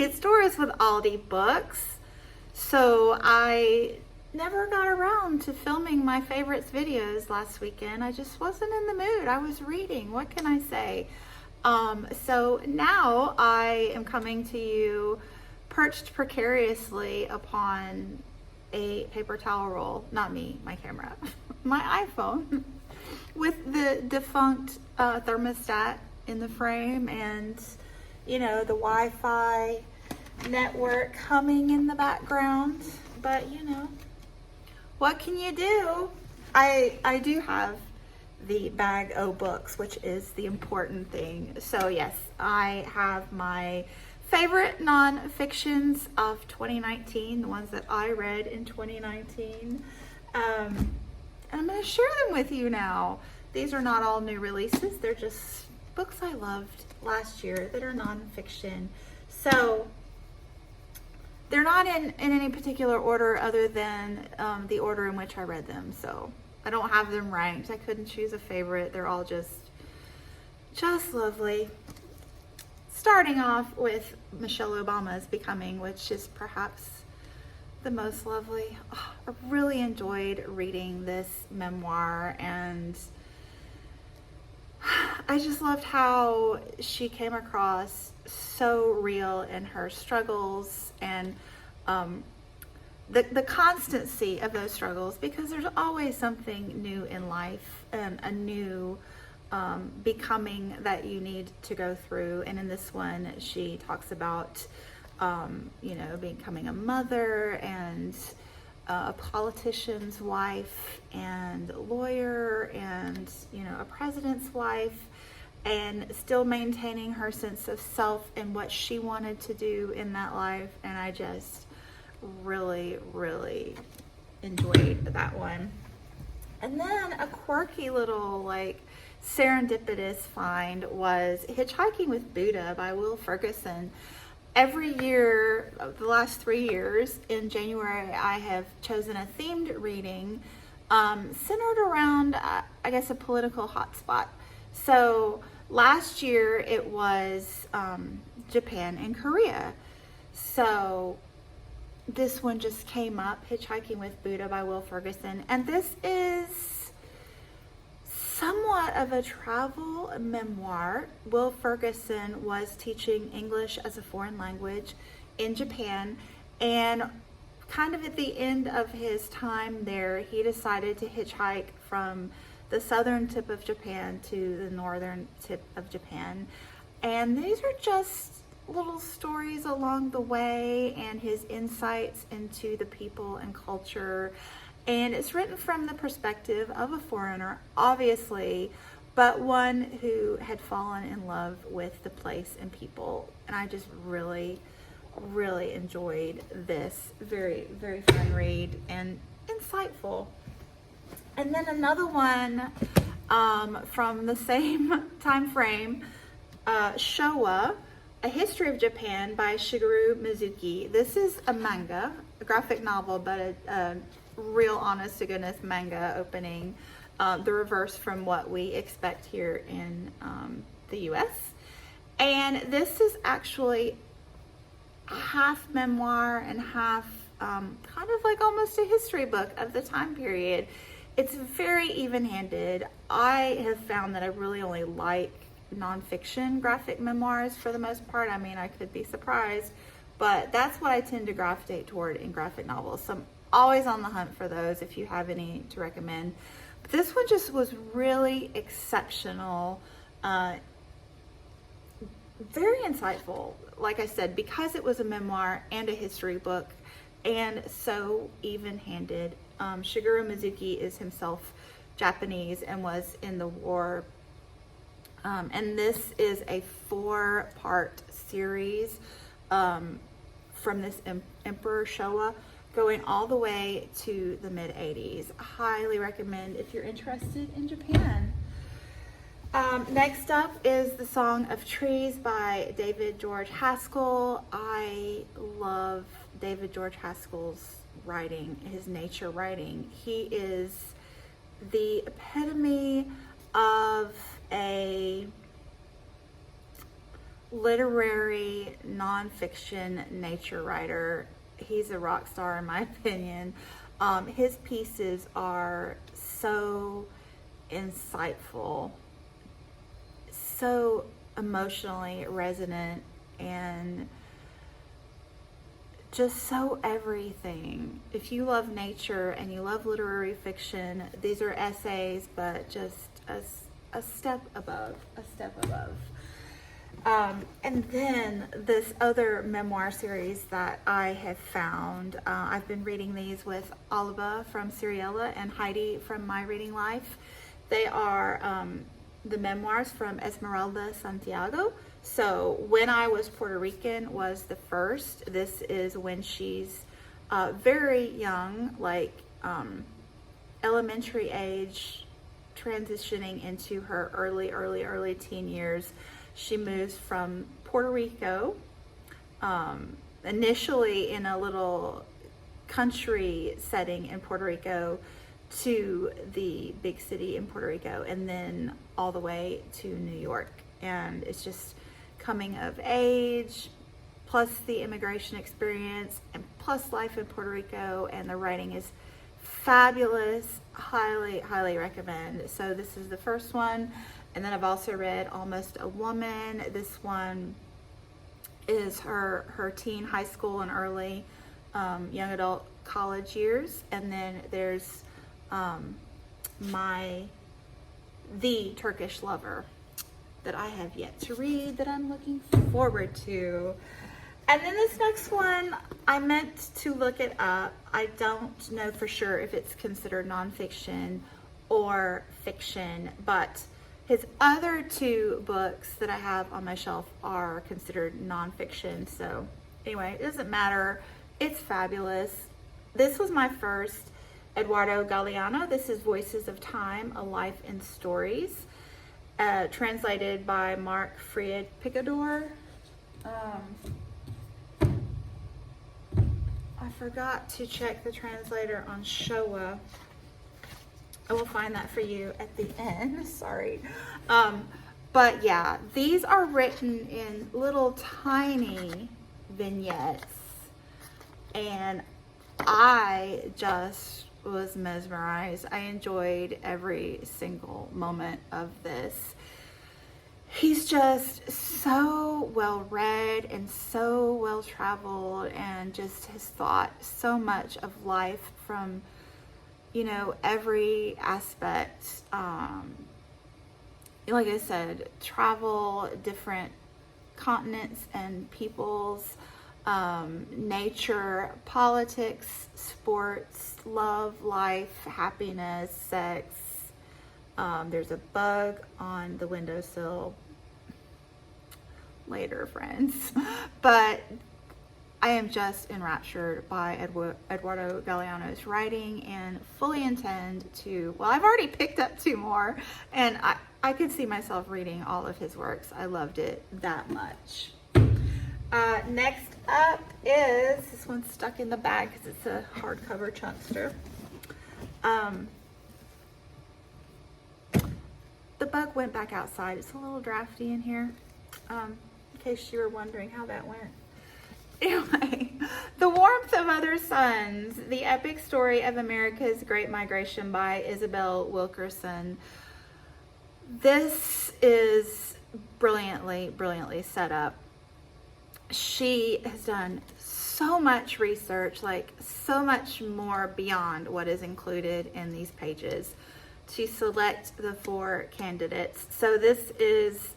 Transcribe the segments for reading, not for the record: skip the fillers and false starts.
convenience stores with Aldi books. So I never got around to filming my favorites videos last weekend. I just wasn't in the mood. I was reading. What can I say? So now I am coming to you perched precariously upon a paper towel roll. Not me, my camera. My iPhone. With the defunct thermostat in the frame and, you know, the Wi-Fi network humming in the background. But, you know, what can you do? I do have the bag o' books, which is the important thing. So yes, I have my favorite non-fictions of 2019, the ones that I read in 2019. I'm going to share them with you now. These are not all new releases. They're just books I loved last year that are nonfiction. So they're not in any particular order other than the order in which I read them. So I don't have them ranked. I couldn't choose a favorite. They're all just lovely. Starting off with Michelle Obama's Becoming, which is perhaps the most lovely. Oh, I really enjoyed reading this memoir, and I just loved how she came across so real in her struggles and the constancy of those struggles, because there's always something new in life and a new becoming that you need to go through. And in this one, she talks about you know, becoming a mother and a politician's wife and a lawyer and, you know, a president's wife, and still maintaining her sense of self and what she wanted to do in that life. And I just really enjoyed that one. And then a quirky little, like, serendipitous find was Hitchhiking with Buddha by Will Ferguson. Every year, the last 3 years, in January, I have chosen a themed reading centered around, I guess, a political hotspot. So last year it was Japan and Korea. So this one just came up, Hitchhiking with Buddha by Will Ferguson. And this is somewhat of a travel memoir. Will Ferguson was teaching English as a foreign language in Japan, and kind of at the end of his time there, he decided to hitchhike from the southern tip of Japan to the northern tip of Japan. And these are just little stories along the way and his insights into the people and culture. And it's written from the perspective of a foreigner, obviously, but one who had fallen in love with the place and people. And I just really enjoyed this. Very fun read and insightful. And then another one from the same time frame, Showa, A History of Japan by Shigeru Mizuki. This is a manga, a graphic novel, but a real honest to goodness manga opening, the reverse from what we expect here in the US. And this is actually half memoir and half kind of like almost a history book of the time period. It's very even-handed. I have found that I really only like nonfiction graphic memoirs for the most part. I mean, I could be surprised, but that's what I tend to gravitate toward in graphic novels. So I'm always on the hunt for those if you have any to recommend. But this one just was really exceptional, very insightful, like I said, because it was a memoir and a history book, and so even-handed. Shigeru Mizuki is himself Japanese and was in the war. And this is a 4-part series from this Emperor Showa, going all the way to the mid-80s. Highly recommend if you're interested in Japan. Next up is The Song of Trees by David George Haskell. I love David George Haskell's writing, his nature writing. He is the epitome of a literary nonfiction nature writer. He's a rock star in my opinion. His pieces are so insightful, so emotionally resonant, and just so everything. If you love nature and you love literary fiction, these are essays, but just a step above, a step above. And then this other memoir series that I have found, I've been reading these with Oliva from Seriella and Heidi from My Reading Life. They are the memoirs from Esmeralda Santiago. So When I Was Puerto Rican was the first. This is when she's very young, like elementary age, transitioning into her early teen years. She moves from Puerto Rico, initially in a little country setting in Puerto Rico, to the big city in Puerto Rico, and then all the way to New York. And it's just coming of age, plus the immigration experience, and plus life in Puerto Rico, and the writing is fabulous. Highly recommend. So this is the first one. And then I've also read Almost a Woman. This one is her teen, high school, and early young adult college years. And then there's The Turkish Lover that I have yet to read, that I'm looking forward to. And then this next one, I meant to look it up. I don't know for sure if it's considered nonfiction or fiction, but his other two books that I have on my shelf are considered nonfiction. So anyway, it doesn't matter. It's fabulous. This was my first Eduardo Galeano. This is Voices of Time, A Life in Stories, translated by Mark Fried Picador. I forgot to check the translator on Showa. I will find that for you at the end. Sorry. But yeah, these are written in little tiny vignettes, and I just was mesmerized. I enjoyed every single moment of this. He's just so well read and so well traveled, and just his thought so much of life from, you know, every aspect. Like I said, travel, different continents and peoples, nature, politics, sports, love, life, happiness, sex. There's a bug on the windowsill. Later, friends. But I am just enraptured by Eduardo Galeano's writing, and fully intend to, well, I've already picked up two more, and I could see myself reading all of his works. I loved it that much. Next up is, this one's stuck in the bag because it's a hardcover chunkster. The bug went back outside. It's a little drafty in here, in case you were wondering how that went. Anyway, The Warmth of Other Suns, the epic story of America's Great Migration by Isabel Wilkerson. This is brilliantly set up. She has done so much research, like so much more beyond what is included in these pages, to select the 4 candidates. So this is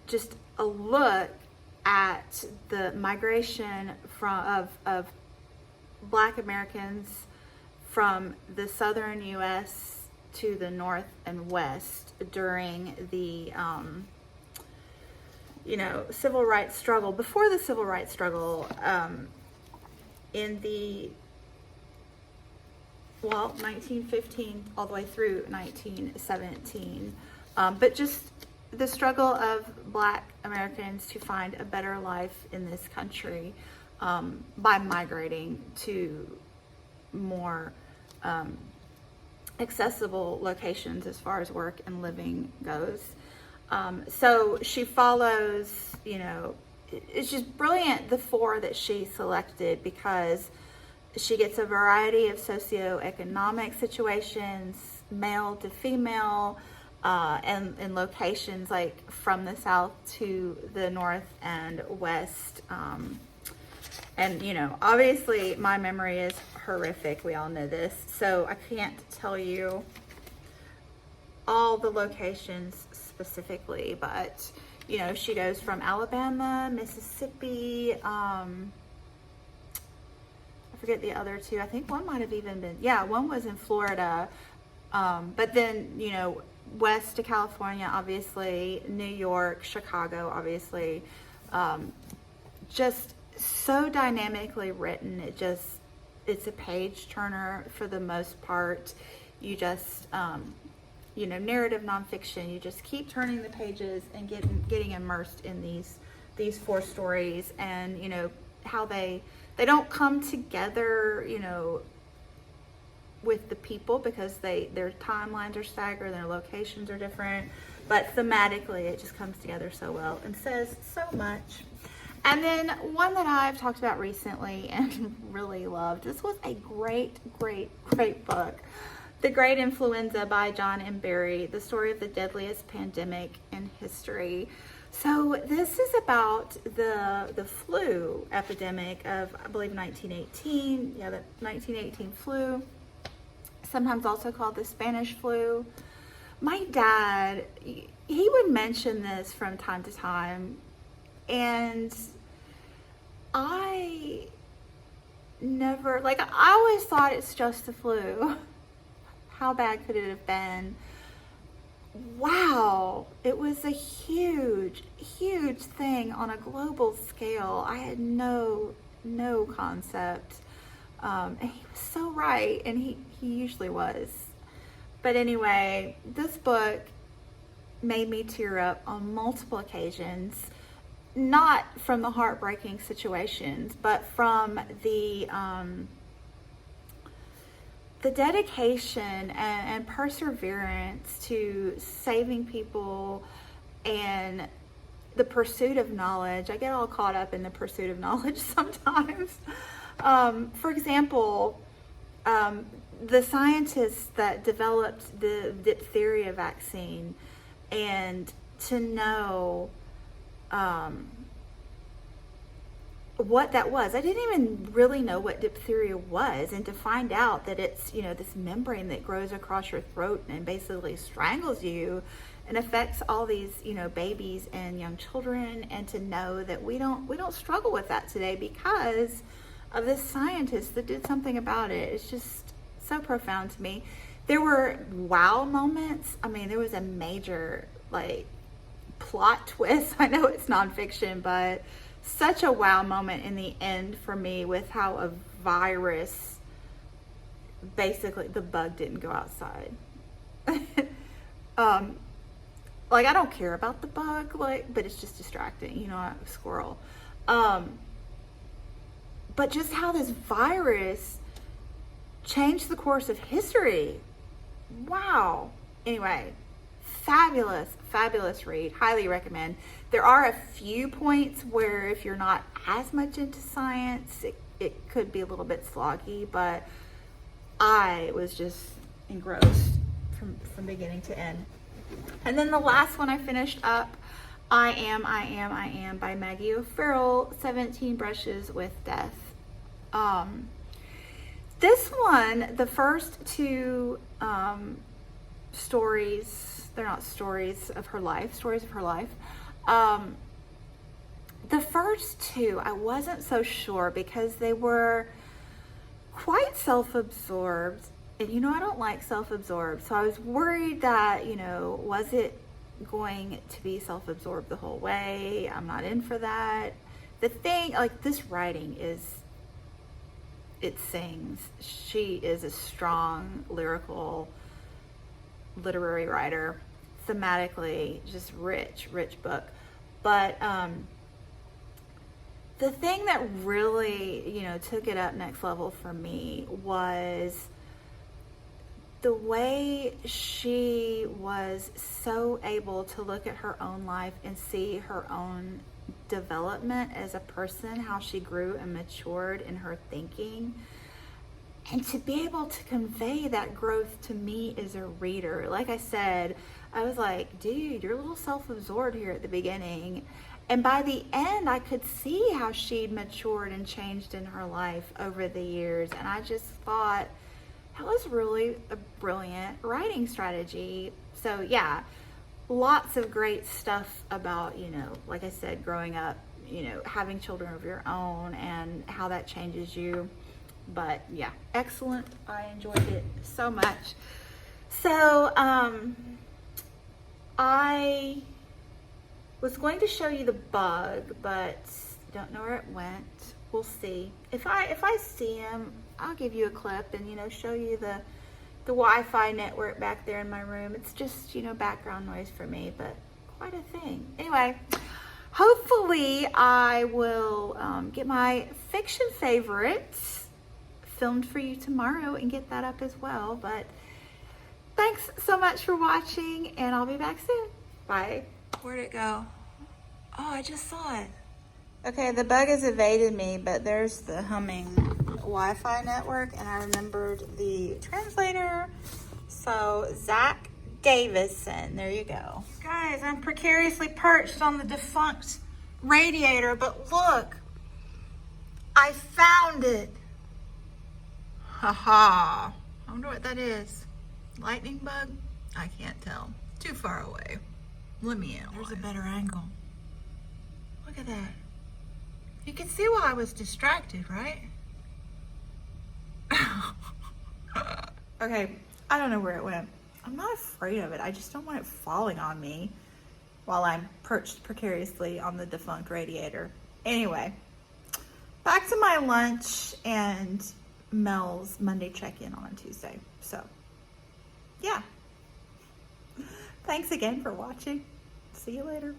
just a look at the migration of Black Americans from the southern U.S. to the north and west during the civil rights struggle, before the civil rights struggle, in the 1915 all the way through 1917, but just the struggle of Black Americans to find a better life in this country by migrating to more accessible locations as far as work and living goes. So she follows, you know, it's just brilliant, the 4 that she selected, because she gets a variety of socioeconomic situations, male to female, and locations, like from the south to the north and west. And, you know, obviously my memory is horrific. We all know this. So I can't tell you all the locations specifically, but, you know, she goes from Alabama, Mississippi, I forget the other 2. I think one might have even been, yeah, one was in Florida. But then, you know, west to California, obviously, New York, Chicago, obviously. Just so dynamically written. It's a page turner for the most part. You just, you know, narrative nonfiction, you just keep turning the pages and getting immersed in these 4 stories, and, you know, how they don't come together, you know, with the people, because their timelines are staggered, their locations are different, but thematically it just comes together so well and says so much. And then one that I've talked about recently and really loved, this was a great book, The Great Influenza by John M. Barry, the story of the deadliest pandemic in history. So this is about the flu epidemic of, I believe, 1918. Yeah, the 1918 flu, sometimes also called the Spanish flu. My dad, he would mention this from time to time, and I never, like, I always thought it's just the flu. How bad could it have been? Wow, it was a huge thing on a global scale. I had no concept. And he was so right, and he usually was. But anyway, this book made me tear up on multiple occasions, not from the heartbreaking situations, but from the dedication and perseverance to saving people and the pursuit of knowledge. I get all caught up in the pursuit of knowledge sometimes. For example, the scientists that developed the diphtheria vaccine, and to know what that was. I didn't even really know what diphtheria was, and to find out that it's, you know, this membrane that grows across your throat and basically strangles you and affects all these, you know, babies and young children, and to know that we don't struggle with that today because of this scientist that did something about it. It's just so profound to me. There were wow moments. I mean, there was a major, like, plot twist. I know it's nonfiction, but such a wow moment in the end for me, with how a virus, basically the bug didn't go outside. Like, I don't care about the bug, like, but it's just distracting, you know, a squirrel. But just how this virus changed the course of history. Wow. Anyway, fabulous read. Highly recommend. There are a few points where, if you're not as much into science, it could be a little bit sloggy, but I was just engrossed from beginning to end. And then the last one I finished up, I Am by Maggie O'Farrell, 17 Brushes with Death. This one, the first 2 stories, they're not stories of her life. The first 2, I wasn't so sure, because they were quite self-absorbed. And, you know, I don't like self-absorbed. So I was worried that, you know, was it going to be self-absorbed the whole way? I'm not in for that. The thing, like, this writing it sings. She is a strong, lyrical, literary writer. Thematically, just rich book. But the thing that really, you know, took it up next level for me was the way she was so able to look at her own life and see her own development as a person, how she grew and matured in her thinking, and to be able to convey that growth to me as a reader. Like I said, I was like, dude, you're a little self-absorbed here at the beginning. And by the end, I could see how she'd matured and changed in her life over the years. And I just thought, that was really a brilliant writing strategy. So yeah, lots of great stuff about, you know, like I said, growing up, you know, having children of your own and how that changes you. But yeah, excellent. I enjoyed it so much. So I was going to show you the bug, but don't know where it went. We'll see. If I see him, I'll give you a clip and, you know, show you the Wi-Fi network back there in my room. It's just, you know, background noise for me, but quite a thing. Anyway, hopefully I will get my fiction favorites filmed for you tomorrow and get that up as well. But thanks so much for watching, and I'll be back soon. Bye. Where'd it go? Oh, I just saw it. Okay, the bug has evaded me, but there's the humming Wi-Fi network, and I remembered the translator. So Zach Davison, there you go. Guys, I'm precariously perched on the defunct radiator, but look, I found it. Haha. I wonder what that is. Lightning bug? I can't tell. Too far away. Let me in. There's a better angle. Look at that. You can see why I was distracted, right? Okay, I don't know where it went. I'm not afraid of it. I just don't want it falling on me while I'm perched precariously on the defunct radiator. Anyway, back to my lunch and Mel's Monday check-in on a Tuesday. So, yeah. Thanks again for watching. See you later.